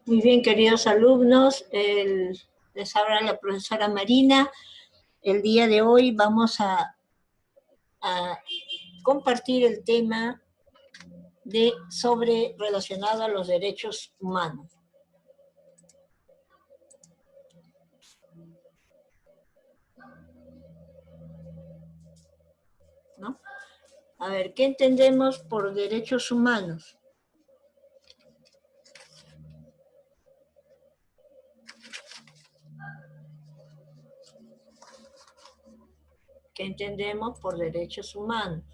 Muy bien, queridos alumnos, les habla la profesora Marina. El día de hoy vamos a compartir el tema relacionado a los derechos humanos. ¿No? A ver, ¿qué entendemos por derechos humanos? ¿Qué entendemos por derechos humanos?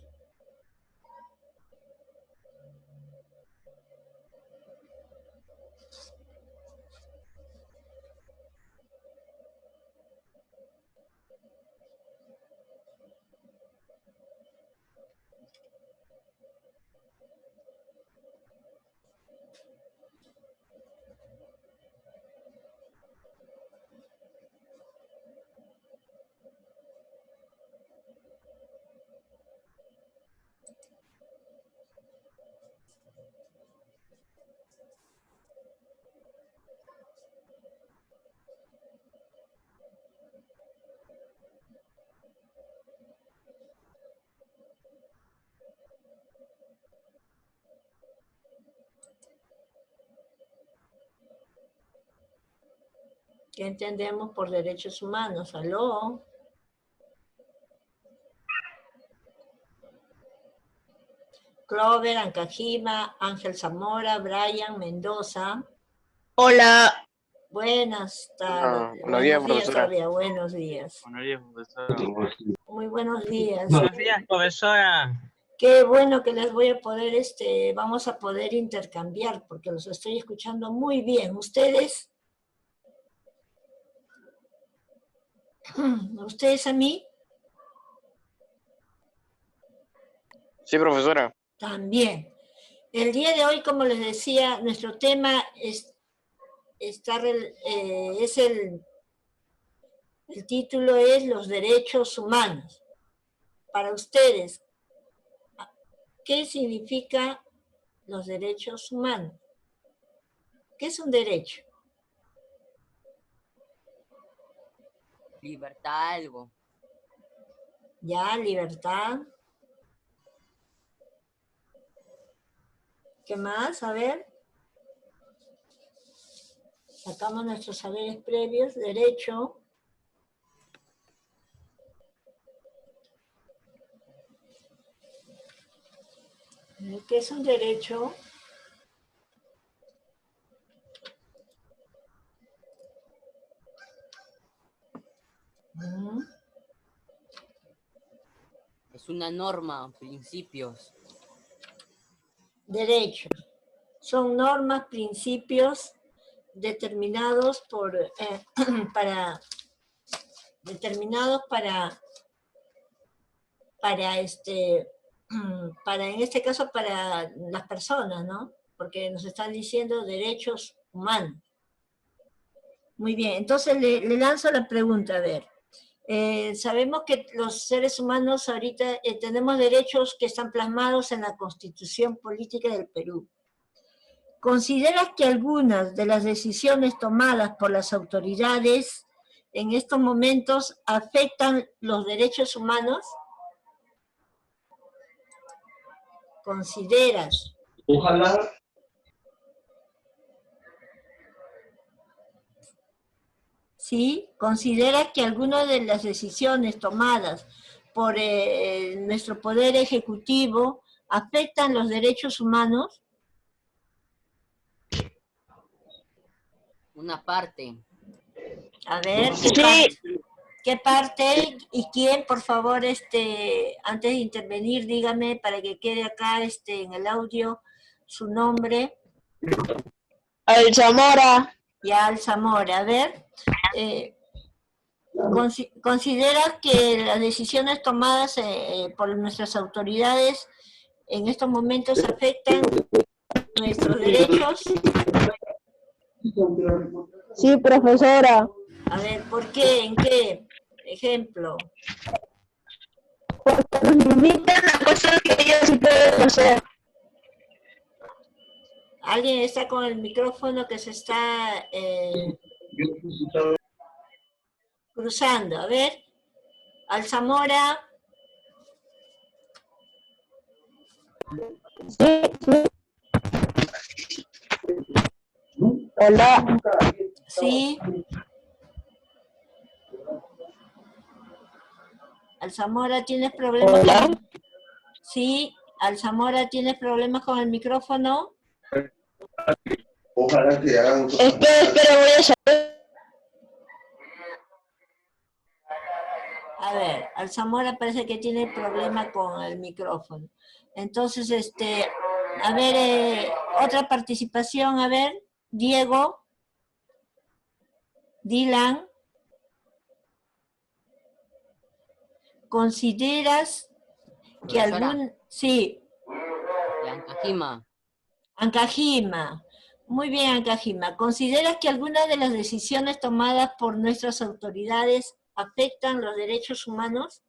¿Qué entendemos por derechos humanos? ¿Aló? Clover, Ancajima, Ángel Zamora, Brian, Mendoza. Hola. Buenas tardes. Buenos días, profesora. Todavía. Buenos días. Buenos días, profesora. Muy buenos días. Buenos días, profesora. Qué bueno que les voy a poder, vamos a poder intercambiar, porque los estoy escuchando muy bien. ¿Ustedes? ¿Ustedes a mí? Sí, profesora. También. El día de hoy, como les decía, nuestro tema el título es los derechos humanos. Para ustedes, ¿qué significa los derechos humanos? ¿Qué es un derecho? Libertad, algo. Ya, libertad. ¿Qué más? A ver. Sacamos nuestros saberes previos. Derecho. ¿Qué es un derecho? Es una norma, principios. Derechos. Son normas, principios determinados en este caso para las personas, ¿no? Porque nos están diciendo derechos humanos. Muy bien, entonces le lanzo la pregunta, a ver. Sabemos que los seres humanos ahorita tenemos derechos que están plasmados en la Constitución Política del Perú. ¿Consideras que algunas de las decisiones tomadas por las autoridades en estos momentos afectan los derechos humanos? ¿Consideras? Ojalá. ¿Sí? ¿Consideras que algunas de las decisiones tomadas por nuestro Poder Ejecutivo afectan los derechos humanos? Una parte. A ver, ¿qué parte y quién? Por favor, antes de intervenir, dígame para que quede acá en el audio su nombre. Alzamora. Ya, Alzamora. A ver, ¿consideras que las decisiones tomadas por nuestras autoridades en estos momentos afectan nuestros derechos? Sí, profesora. A ver, ¿por qué? ¿En qué? Ejemplo. Porque nos limitan a cosas que ellos sí pueden hacer. Alguien está con el micrófono que se está cruzando. A ver, Alzamora. Sí, sí. Hola. Sí. Alzamora, ¿tienes problemas? Hola. Sí, Alzamora, ¿tienes problemas con el micrófono? Ojalá que hagan... Espera, voy a saber. A ver, Alzamora parece que tiene problema con el micrófono. Entonces, a ver, otra participación, a ver, Diego, Dylan, ¿consideras que Profesora. Sí. Ancajima. Ancajima. Muy bien, Ancajima. ¿Consideras que algunas de las decisiones tomadas por nuestras autoridades afectan los derechos humanos?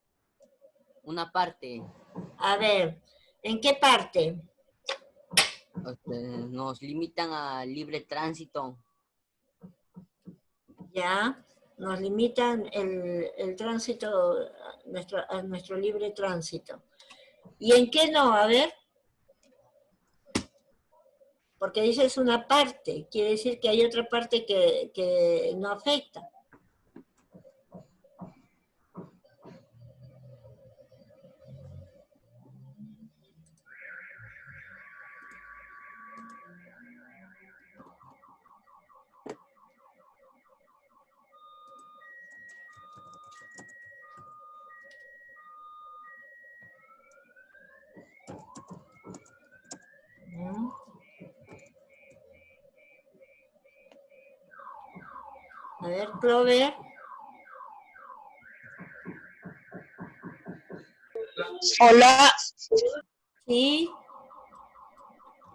Una parte. A ver, ¿en qué parte? Nos limitan al libre tránsito. Ya, nos limitan el tránsito, a nuestro libre tránsito. ¿Y en qué no? A ver. Porque dices una parte, quiere decir que hay otra parte que no afecta. A ver, Clover. Hola. Sí.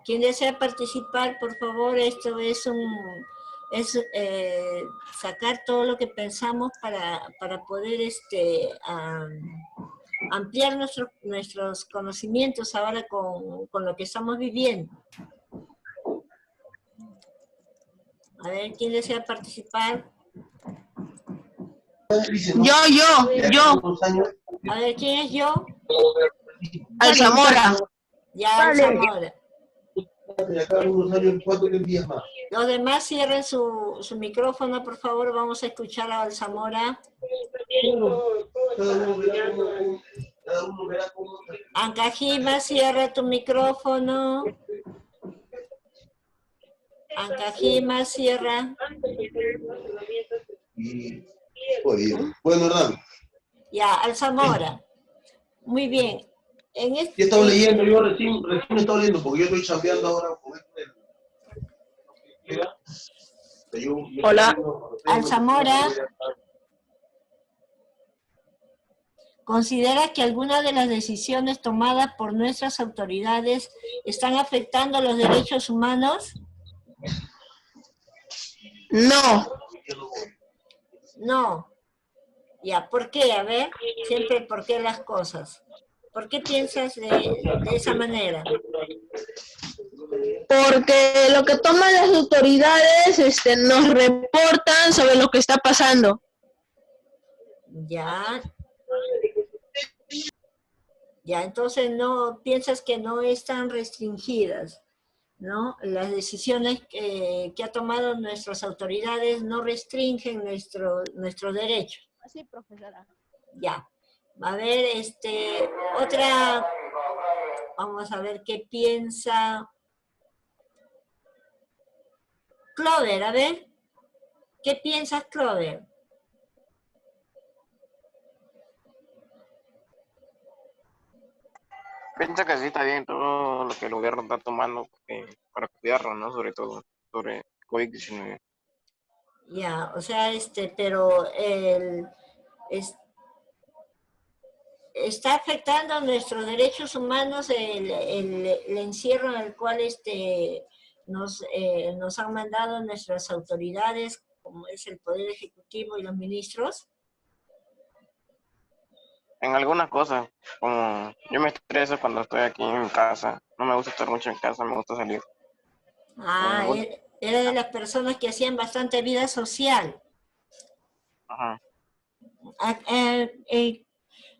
¿Quién desea participar, por favor? Esto es sacar todo lo que pensamos para poder ampliar nuestros conocimientos ahora con lo que estamos viviendo. A ver, ¿quién desea participar? Yo. A ver, ¿quién es yo? Alzamora. Ya, Alzamora. Cada unos años, 4 días más. Los demás cierren su micrófono, por favor. Vamos a escuchar a Alzamora. Cada uno verá cómo... Ancajima, cierra tu micrófono. Ancajima, cierra. Bueno, Hernán. Ya, Alzamora. Muy bien. Yo estaba leyendo, yo recién estaba leyendo, porque yo estoy chambeando ahora con Hola. Alzamora. ¿Considera que algunas de las decisiones tomadas por nuestras autoridades están afectando los derechos humanos? No. No. Ya, ¿por qué? A ver, siempre ¿por qué las cosas? ¿Por qué piensas de esa manera? Porque lo que toman las autoridades nos reportan sobre lo que está pasando. Ya. Ya, entonces no piensas que no están restringidas, ¿no? Las decisiones que ha tomado nuestras autoridades no restringen nuestros derechos. Sí, profesora. Ya. A ver, otra, vamos a ver qué piensa Clover, a ver. ¿Qué piensas, Clover? Pienso que sí está bien todo lo que el gobierno está tomando para cuidarlo, ¿no? Sobre todo sobre COVID-19. Ya, o sea, pero está afectando nuestros derechos humanos el encierro en el cual nos han mandado nuestras autoridades, como es el Poder Ejecutivo y los ministros. En algunas cosas, como yo me estreso cuando estoy aquí en mi casa, no me gusta estar mucho en casa, me gusta salir. Ah, Muy- era de las personas que hacían bastante vida social. ajá. A,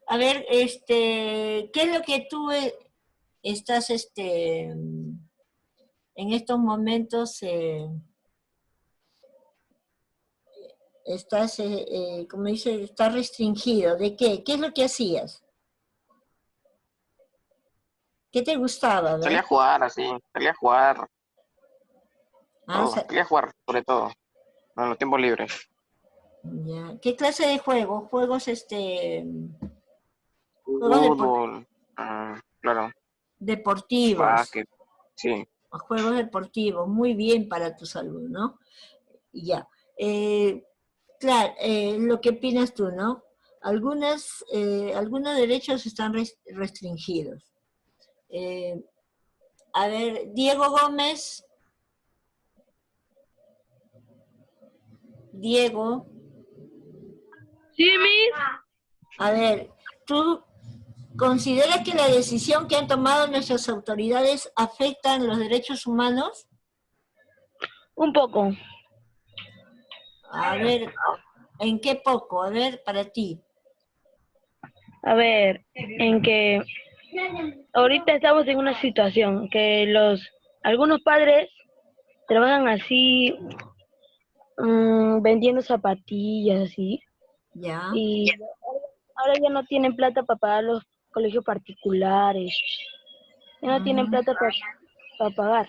a ver, ¿qué es lo que tú estás, en estos momentos, estás, como dice, estás restringido? ¿De qué? ¿Qué es lo que hacías? ¿Qué te gustaba? A Salía a ver. jugar así, salía a jugar, Ah, todo, salía a jugar sobre todo, en los tiempos libres. ya. ¿Qué clase de juegos? Juegos, juegos Fútbol, claro, deportivos. básquet, sí. Juegos deportivos, muy bien para tu salud, ¿no? Ya. Claro, lo que opinas tú, ¿no? Algunos derechos están restringidos. Eh, a ver, Diego Gómez, Diego, Sí, Miss. a ver, ¿tú consideras que la decisión que han tomado nuestras autoridades afectan los derechos humanos? Un poco. A ver, ¿en qué poco? A ver, para ti. A ver, en que ahorita estamos en una situación que algunos padres trabajan así, vendiendo zapatillas así, Ya. y ahora ya no tienen plata para pagar los colegios particulares, ya no tienen Ujú. plata para pagar,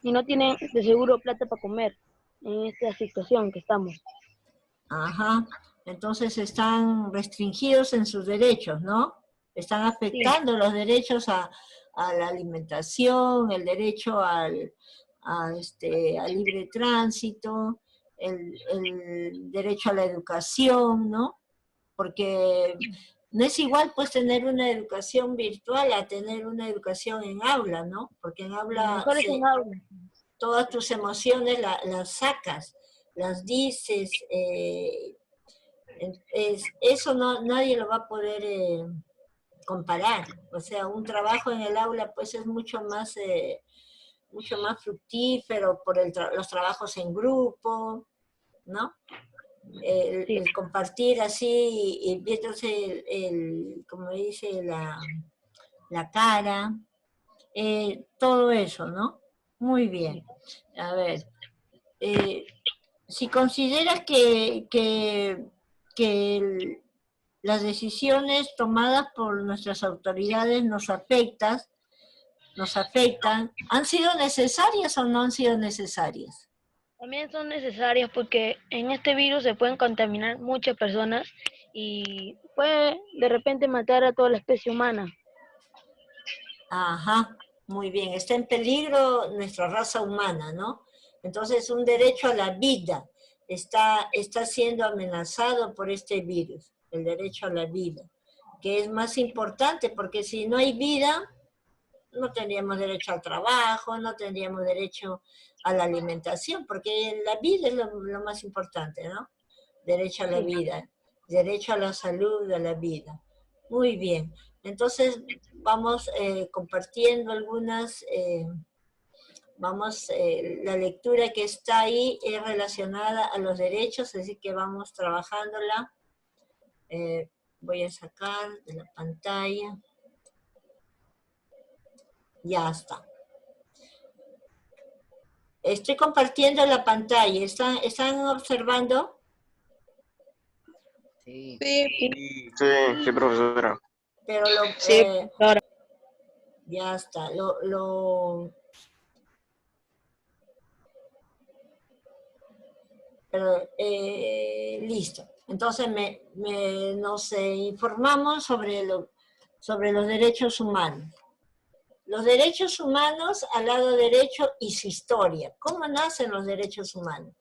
y no tienen de seguro plata para comer en esta situación que estamos. Ajá. Entonces están restringidos en sus derechos, ¿no? Están Sí, afectando los derechos a la alimentación, el derecho al libre tránsito, el derecho a la educación, ¿no? Porque no es igual pues tener una educación virtual a tener una educación en aula, ¿no? Porque en aula mejor es en aula. todas tus emociones las sacas, las dices, eso no, nadie lo va a poder comparar. O sea, un trabajo en el aula pues es mucho más fructífero por los trabajos en grupo, ¿no? Sí, El compartir así y viéndose como dice, la cara, todo eso, ¿no? Muy bien. sí. A ver, eh, si consideras que las decisiones tomadas por nuestras autoridades nos afectan, ¿han sido necesarias o no han sido necesarias? También son necesarias porque en este virus se pueden contaminar muchas personas y puede de repente matar a toda la especie humana. Ajá, muy bien. Está en peligro nuestra raza humana, ¿no? Entonces, un derecho a la vida está siendo amenazado por este virus, el derecho a la vida, que es más importante porque si no hay vida, no tendríamos derecho al trabajo, no tendríamos derecho a la alimentación, porque la vida es lo más importante, ¿no? Derecho a la Sí. vida, derecho a la salud, a la vida. Muy bien. Entonces, vamos compartiendo la lectura que está ahí es relacionada a los derechos, así que vamos trabajándola. Voy a sacar de la pantalla. Ya está. Estoy compartiendo la pantalla. ¿Están observando? Sí. Sí, sí, profesora. Pero Sí, ahora. ya está. Pero, listo. Entonces nos informamos sobre los derechos humanos. Los derechos humanos al lado derecho y su historia. ¿Cómo nacen los derechos humanos?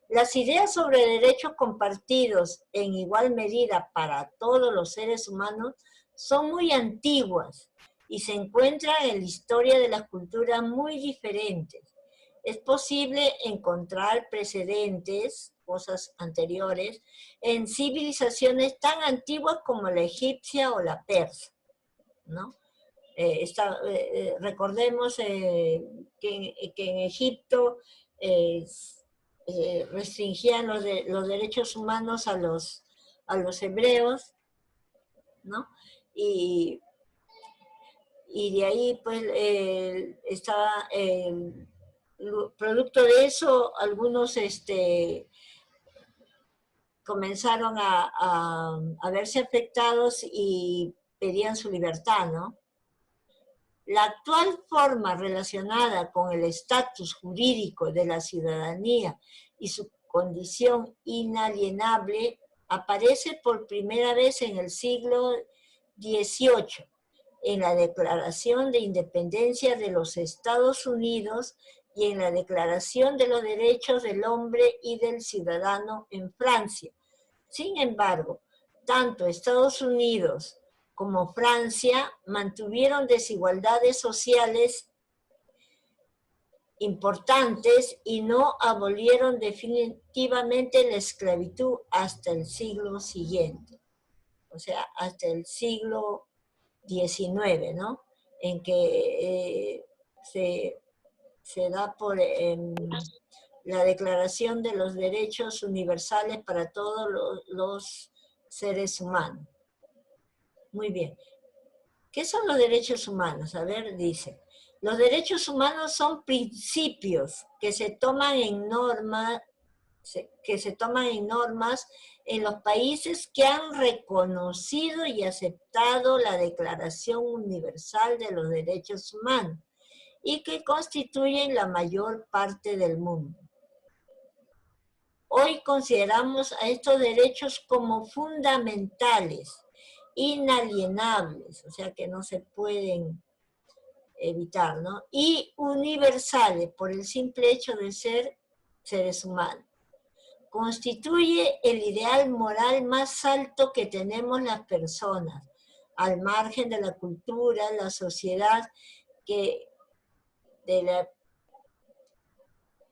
Las ideas sobre derechos compartidos en igual medida para todos los seres humanos son muy antiguas y se encuentran en la historia de las culturas muy diferentes. Es posible encontrar precedentes, cosas anteriores, en civilizaciones tan antiguas como la egipcia o la persa, ¿no? Recordemos que en Egipto restringían los derechos humanos a los hebreos, ¿no? Y de ahí, pues, estaba, producto de eso, algunos comenzaron a verse afectados y pedían su libertad, ¿no? La actual forma relacionada con el estatus jurídico de la ciudadanía y su condición inalienable aparece por primera vez en el siglo XVIII, en la Declaración de Independencia de los Estados Unidos y en la Declaración de los Derechos del Hombre y del Ciudadano en Francia. Sin embargo, tanto Estados Unidos como Francia mantuvieron desigualdades sociales importantes y no abolieron definitivamente la esclavitud hasta el siglo siguiente, o sea, hasta el siglo XIX, ¿no? En que se da por la Declaración de los Derechos Universales para todos los seres humanos. Muy bien. ¿Qué son los derechos humanos? A ver, dice. Los derechos humanos son principios que se toman en normas en los países que han reconocido y aceptado la Declaración Universal de los Derechos Humanos y que constituyen la mayor parte del mundo. Hoy consideramos a estos derechos como fundamentales, inalienables, o sea que no se pueden evitar, ¿no? Y universales por el simple hecho de ser seres humanos. Constituye el ideal moral más alto que tenemos las personas, al margen de la cultura, la sociedad,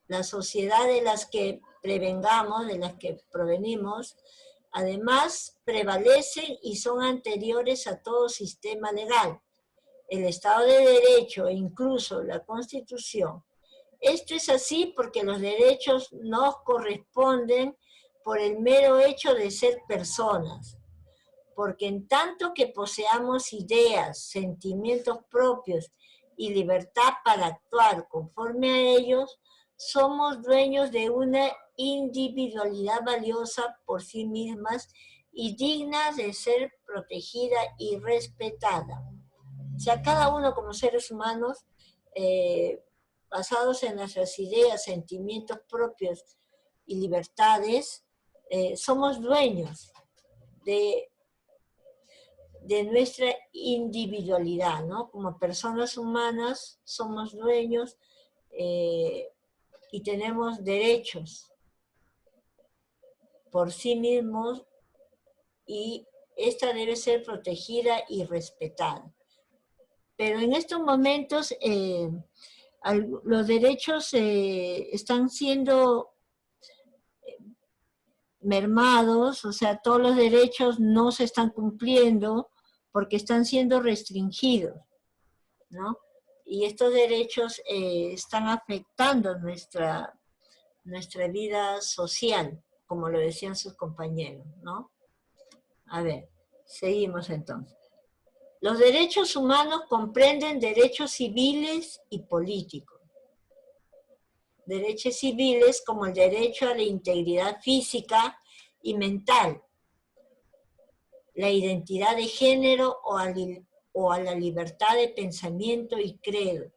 la sociedad de las que prevengamos, de las que provenimos. Además, prevalecen y son anteriores a todo sistema legal, el Estado de Derecho e incluso la Constitución. Esto es así porque los derechos nos corresponden por el mero hecho de ser personas, porque en tanto que poseamos ideas, sentimientos propios y libertad para actuar conforme a ellos, somos dueños de una individualidad valiosa por sí mismas y digna de ser protegida y respetada. O sea, cada uno como seres humanos, basados en nuestras ideas, sentimientos propios y libertades, somos dueños de nuestra individualidad, ¿no? Como personas humanas somos dueños y tenemos derechos por sí mismos y esta debe ser protegida y respetada. Pero en estos momentos los derechos están siendo mermados, o sea, todos los derechos no se están cumpliendo porque están siendo restringidos, ¿no? Y estos derechos están afectando nuestra vida social, como lo decían sus compañeros, ¿no? A ver, seguimos entonces. Los derechos humanos comprenden derechos civiles y políticos. Derechos civiles como el derecho a la integridad física y mental, la identidad de género o a la libertad de pensamiento y credo.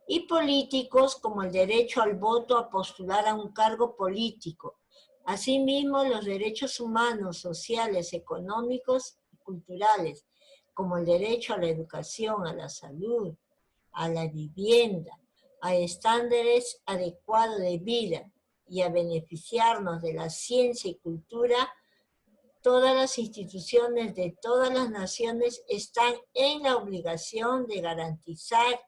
Y políticos como el derecho al voto a postular a un cargo político. Asimismo, los derechos humanos, sociales, económicos y culturales, como el derecho a la educación, a la salud, a la vivienda, a estándares adecuados de vida y a beneficiarnos de la ciencia y cultura, todas las instituciones de todas las naciones están en la obligación de garantizar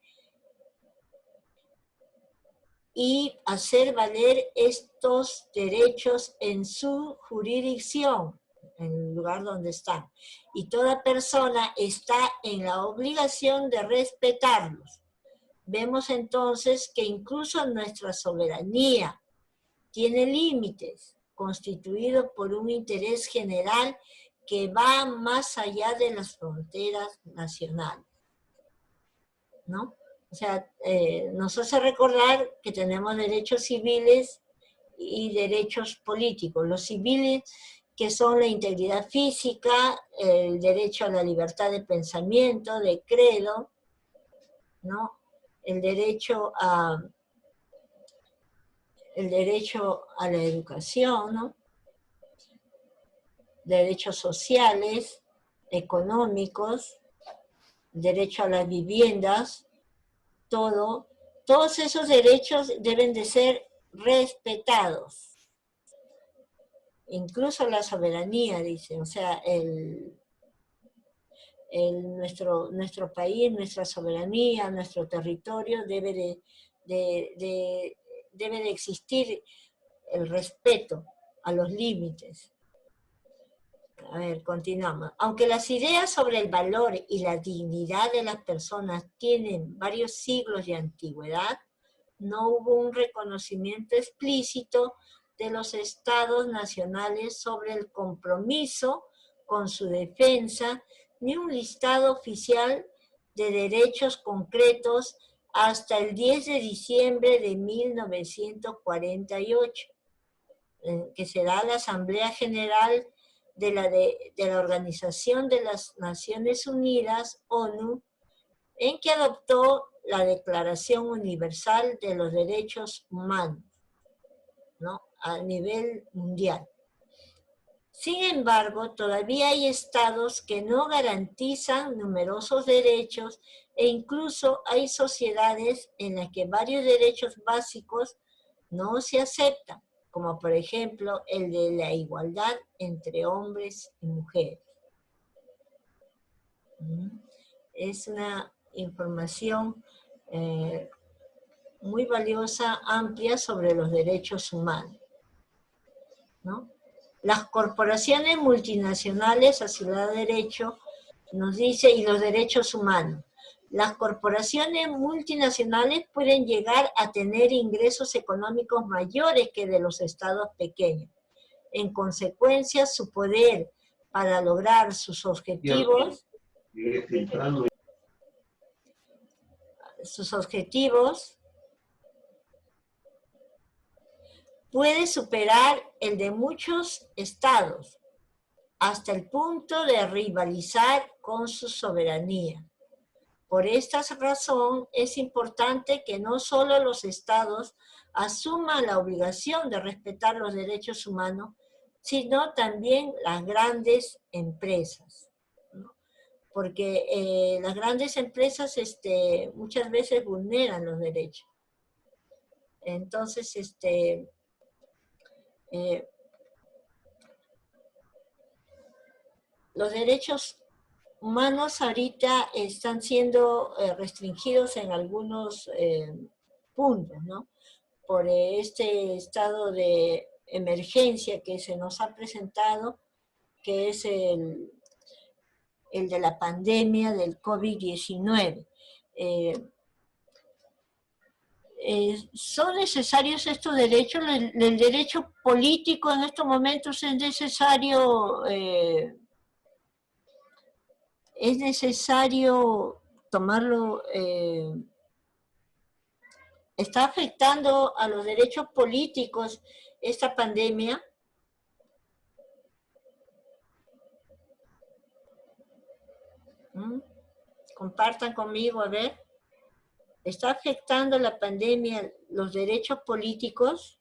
y hacer valer estos derechos en su jurisdicción. en el lugar donde están. Y toda persona está en la obligación de respetarlos. Vemos entonces que incluso nuestra soberanía tiene límites, constituidos por un interés general que va más allá de las fronteras nacionales, ¿no? O sea, nos hace recordar que tenemos derechos civiles y derechos políticos. Los civiles, que son la integridad física, el derecho a la libertad de pensamiento, de credo, ¿no? El derecho a la educación, ¿no? Derechos sociales, económicos, derecho a las viviendas, todos esos derechos deben de ser respetados. Incluso la soberanía, dice, o sea, nuestro país, nuestra soberanía, nuestro territorio debe de existir el respeto a los límites. A ver, continuamos. Aunque las ideas sobre el valor y la dignidad de las personas tienen varios siglos de antigüedad, no hubo un reconocimiento explícito de los estados nacionales sobre el compromiso con su defensa, ni un listado oficial de derechos concretos hasta el 10 de diciembre de 1948, que será la Asamblea General de la Organización de las Naciones Unidas, ONU, en que adoptó la Declaración Universal de los Derechos Humanos, ¿no? A nivel mundial. Sin embargo, todavía hay estados que no garantizan numerosos derechos e incluso hay sociedades en las que varios derechos básicos no se aceptan, como por ejemplo el de la igualdad entre hombres y mujeres. Es una información muy valiosa, amplia sobre los derechos humanos, ¿no? Las corporaciones multinacionales a Ciudad de Derecho, nos dice, y los derechos humanos. Las corporaciones multinacionales pueden llegar a tener ingresos económicos mayores que de los estados pequeños. En consecuencia, su poder para lograr sus objetivos puede superar el de muchos estados, hasta el punto de rivalizar con su soberanía. Por esta razón, es importante que no solo los estados asuman la obligación de respetar los derechos humanos, sino también las grandes empresas, ¿no? Porque las grandes empresas muchas veces vulneran los derechos. Entonces, los derechos humanos ahorita están siendo restringidos en algunos puntos, ¿no? Por este estado de emergencia que se nos ha presentado, que es el de la pandemia del COVID-19. ¿Son necesarios estos derechos? El derecho político en estos momentos es necesario tomarlo, ¿está afectando a los derechos políticos esta pandemia? Compartan conmigo, a ver. ¿Está afectando la pandemia los derechos políticos?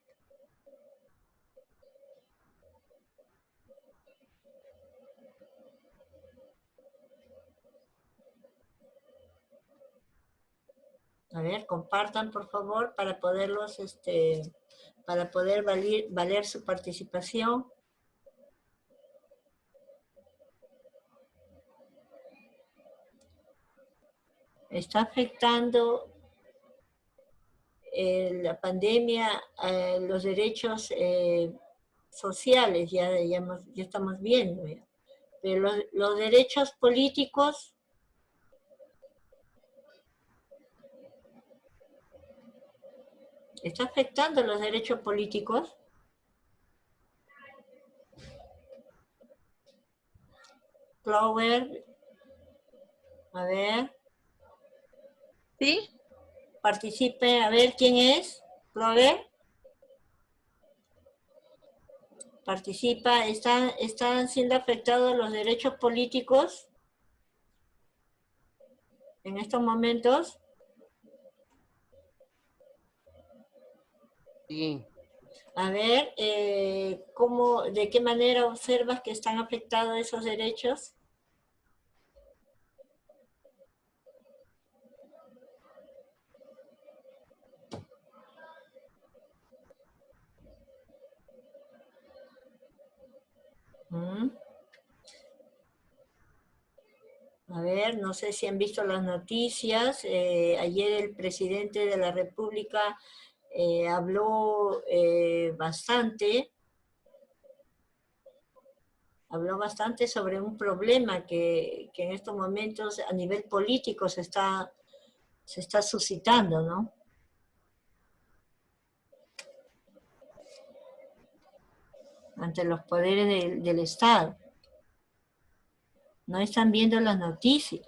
A ver, compartan por favor para poderlos, para poder valer su participación. ¿Está afectando la pandemia los derechos sociales, ya estamos viendo. Ya. Pero los derechos políticos, ¿está afectando los derechos políticos? Clover, a ver. ¿Sí? Participe, a ver quién es. Clover. Participa, ¿están siendo afectados los derechos políticos en estos momentos? Sí. A ver, ¿de qué manera observas que están afectados esos derechos? A ver, no sé si han visto las noticias. Ayer el presidente de la República habló bastante sobre un problema que en estos momentos a nivel político se está suscitando, ¿no? Ante los poderes del Estado. No están viendo las noticias.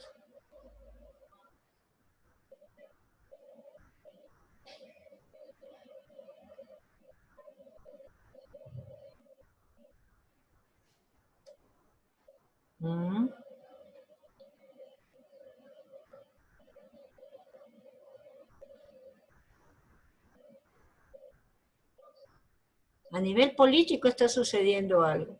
A nivel político está sucediendo algo.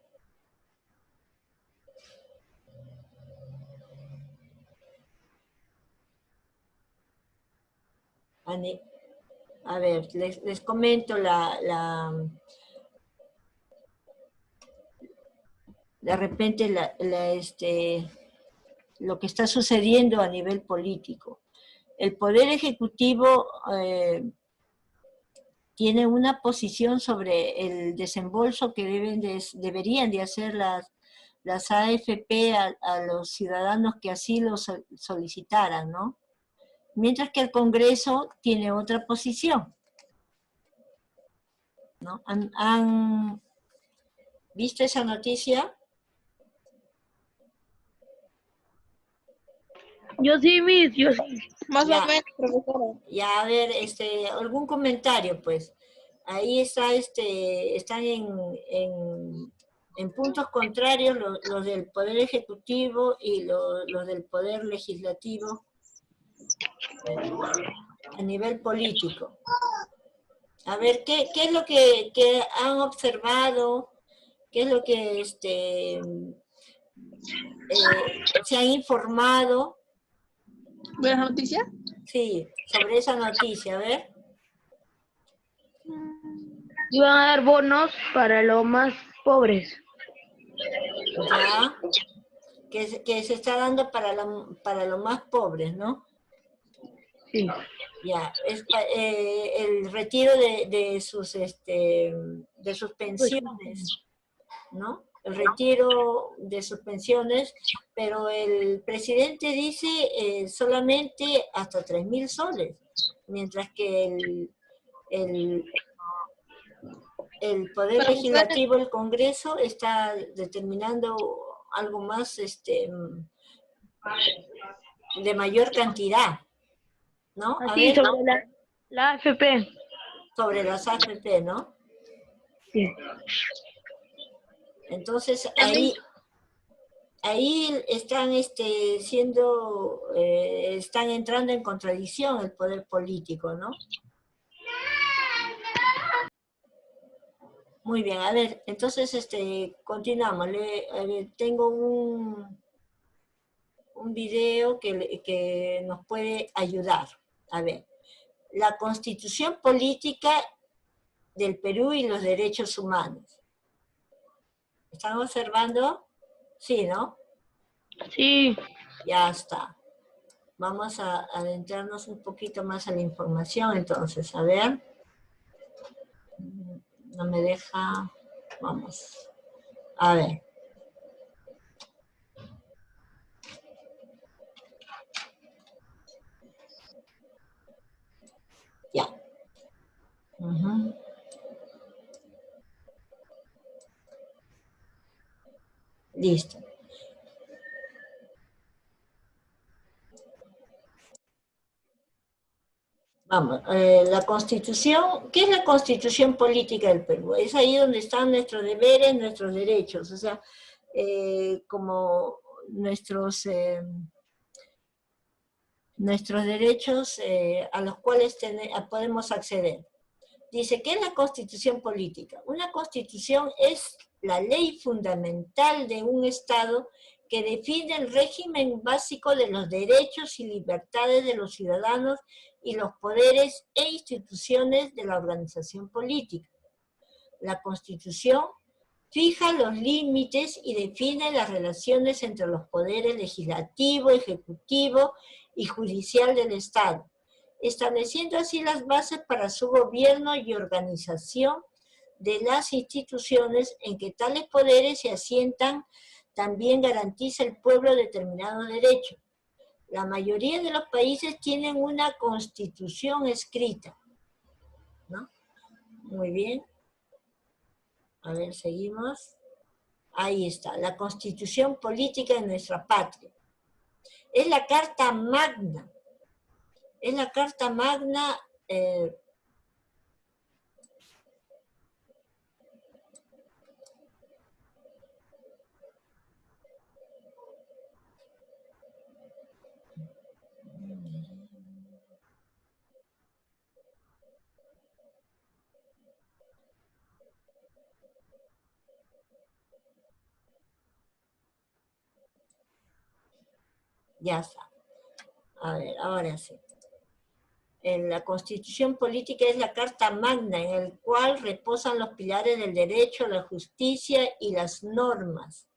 A ver, les comento de repente lo que está sucediendo a nivel político. El Poder Ejecutivo tiene una posición sobre el desembolso que deberían de hacer las AFP a los ciudadanos que así lo solicitaran, ¿no? Mientras que el Congreso tiene otra posición, ¿no? ¿Han visto esa noticia? Yo sí, Miss, yo sí. Más Ya. o menos, profesora. Ya, a ver, algún comentario, pues. Ahí están en puntos contrarios los del Poder Ejecutivo y los del Poder Legislativo a nivel político. A ver, ¿qué es lo que han observado? ¿Qué es lo que se han informado? ¿Buenas noticias? Sí, sobre esa noticia, a ver. Iban a dar bonos para los más pobres. Ya, que se está dando para los más pobres, ¿no? Sí. Ya, el retiro de sus pensiones, ¿no? El retiro de sus pensiones, pero el presidente dice solamente hasta 3.000 soles, mientras que el Poder Pero, Legislativo, el Congreso, está determinando algo más de mayor cantidad, ¿no? A Así, ver, sobre la AFP. sobre las AFP, ¿no? Sí. Entonces, ahí están están entrando en contradicción el poder político, ¿no? Muy bien, a ver, entonces continuamos. A ver, tengo un video que nos puede ayudar. A ver, la Constitución Política del Perú y los derechos humanos. ¿Están observando? Sí, ¿no? Sí. Ya está. Vamos a adentrarnos un poquito más a la información, entonces, a ver. No me deja... Vamos. A ver. Ya. Ujú. Listo. Vamos, la Constitución, ¿qué es la Constitución política del Perú? Es ahí donde están nuestros deberes, nuestros derechos, o sea, como nuestros derechos a los cuales podemos acceder. Dice, ¿qué es la Constitución política? Una Constitución es la ley fundamental de un Estado que define el régimen básico de los derechos y libertades de los ciudadanos y los poderes e instituciones de la organización política. La Constitución fija los límites y define las relaciones entre los poderes legislativo, ejecutivo y judicial del Estado, estableciendo así las bases para su gobierno y organización de las instituciones en que tales poderes se asientan. También garantiza el pueblo determinados derechos. La mayoría de los países tienen una constitución escrita, ¿no? Muy bien. A ver, seguimos. Ahí está, la constitución política de nuestra patria. Es la Carta Magna. Es la Carta Magna ya está. A ver, ahora sí. En la Constitución política es la Carta Magna, en el cual reposan los pilares del derecho, la justicia y las normas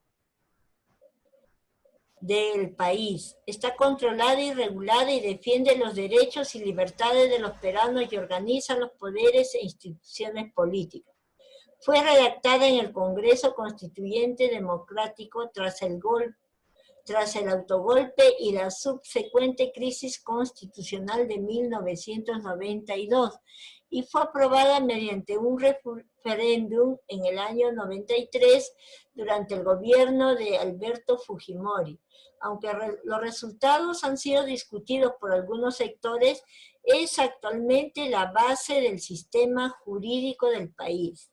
del país. Está controlada y regulada y defiende los derechos y libertades de los peruanos y organiza los poderes e instituciones políticas. Fue redactada en el Congreso Constituyente Democrático tras el autogolpe y la subsecuente crisis constitucional de 1992 y fue aprobada mediante un referéndum en el año 93 durante el gobierno de Alberto Fujimori. Aunque los resultados han sido discutidos por algunos sectores, es actualmente la base del sistema jurídico del país.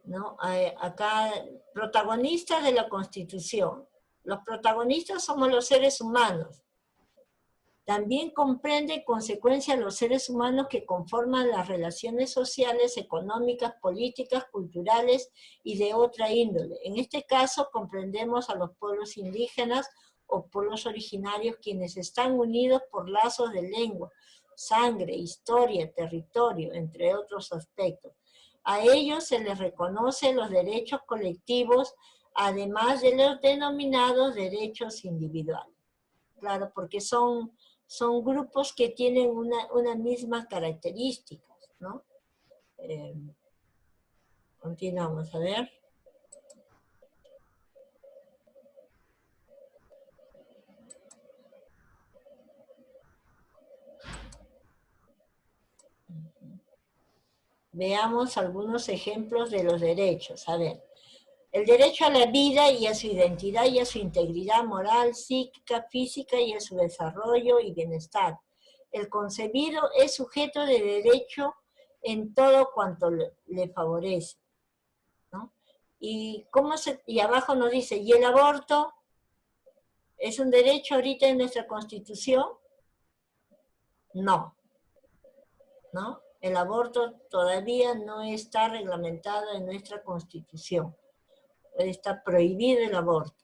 ¿No? Acá, protagonistas de la Constitución. Los protagonistas somos los seres humanos. También comprende en consecuencia los seres humanos que conforman las relaciones sociales, económicas, políticas, culturales y de otra índole. En este caso comprendemos a los pueblos indígenas o pueblos originarios quienes están unidos por lazos de lengua, sangre, historia, territorio, entre otros aspectos. A ellos se les reconoce los derechos colectivos, además de los denominados derechos individuales. Claro, porque son grupos que tienen una misma característica, ¿no? Continuamos, a ver. Veamos algunos ejemplos de los derechos. A ver, el derecho a la vida y a su identidad y a su integridad moral, psíquica, física y a su desarrollo y bienestar. El concebido es sujeto de derecho en todo cuanto le favorece, ¿no? Y abajo nos dice, ¿y el aborto es un derecho ahorita en nuestra Constitución? No, ¿no? El aborto todavía no está reglamentado en nuestra Constitución. Está prohibido el aborto.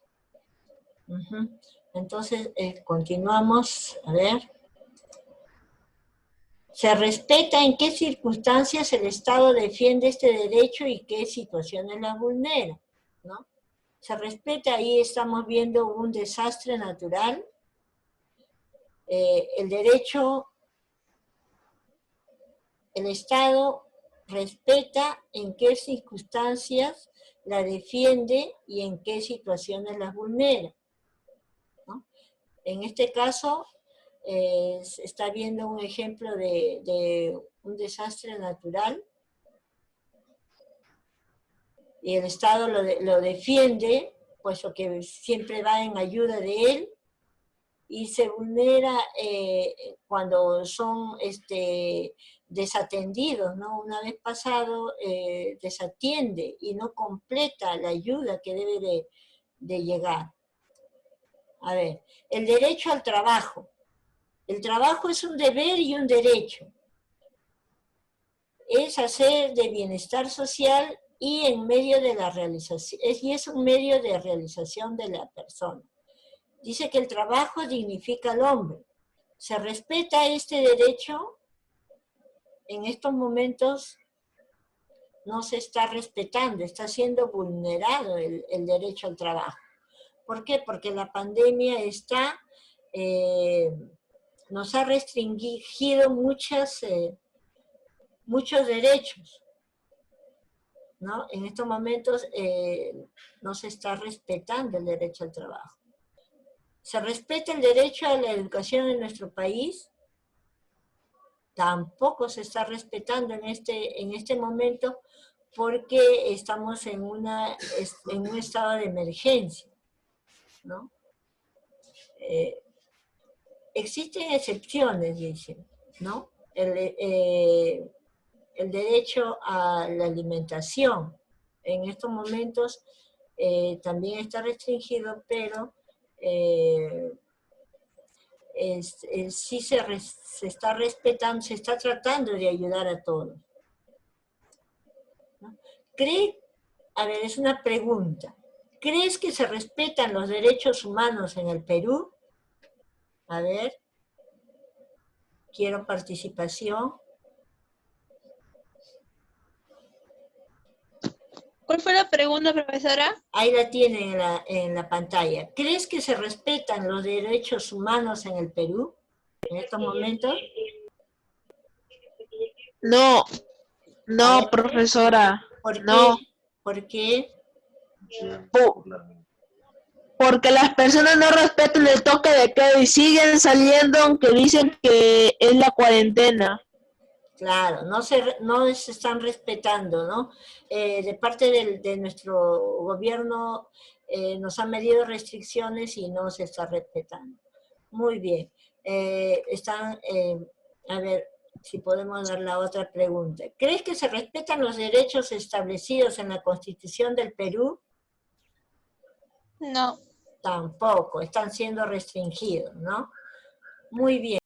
Entonces, continuamos, a ver. Se respeta en qué circunstancias el Estado defiende este derecho y qué situaciones la vulnera, ¿no? Se respeta, ahí estamos viendo un desastre natural, el derecho, el Estado respeta en qué circunstancias la defiende y en qué situaciones las vulnera, ¿no? En este caso, se está viendo un ejemplo de un desastre natural y el Estado lo defiende, puesto que siempre va en ayuda de él, y se vulnera cuando son desatendidos, ¿no? Una vez pasado, desatiende y no completa la ayuda que debe de llegar. A ver, el derecho al trabajo. El trabajo es un deber y un derecho. Es hacer de bienestar social y en medio de la realización, y es un medio de realización de la persona. Dice que el trabajo dignifica al hombre. ¿Se respeta este derecho? En estos momentos no se está respetando, está siendo vulnerado el derecho al trabajo. ¿Por qué? Porque la pandemia nos ha restringido muchos derechos, ¿no? En estos momentos no se está respetando el derecho al trabajo. ¿Se respeta el derecho a la educación en nuestro país? Tampoco se está respetando en este momento porque estamos en un estado de emergencia, ¿no? Existen excepciones, dicen, ¿no? El derecho a la alimentación en estos momentos también está restringido, pero sí se está respetando, se está tratando de ayudar a todos, ¿no? A ver, es una pregunta. ¿Crees que se respetan los derechos humanos en el Perú? A ver, quiero participación. ¿Cuál fue la pregunta, profesora? Ahí la tienen en la pantalla. ¿Crees que se respetan los derechos humanos en el Perú en estos momentos? No, A ver, profesora, ¿por qué? no. ¿Por qué? Porque las personas no respetan el toque de queda y siguen saliendo aunque dicen que es la cuarentena. Claro, no se están respetando, ¿no? De parte de nuestro gobierno nos han medido restricciones y no se está respetando. Muy bien. A ver si podemos dar la otra pregunta. ¿Crees que se respetan los derechos establecidos en la Constitución del Perú? No. Tampoco, están siendo restringidos, ¿no? Muy bien.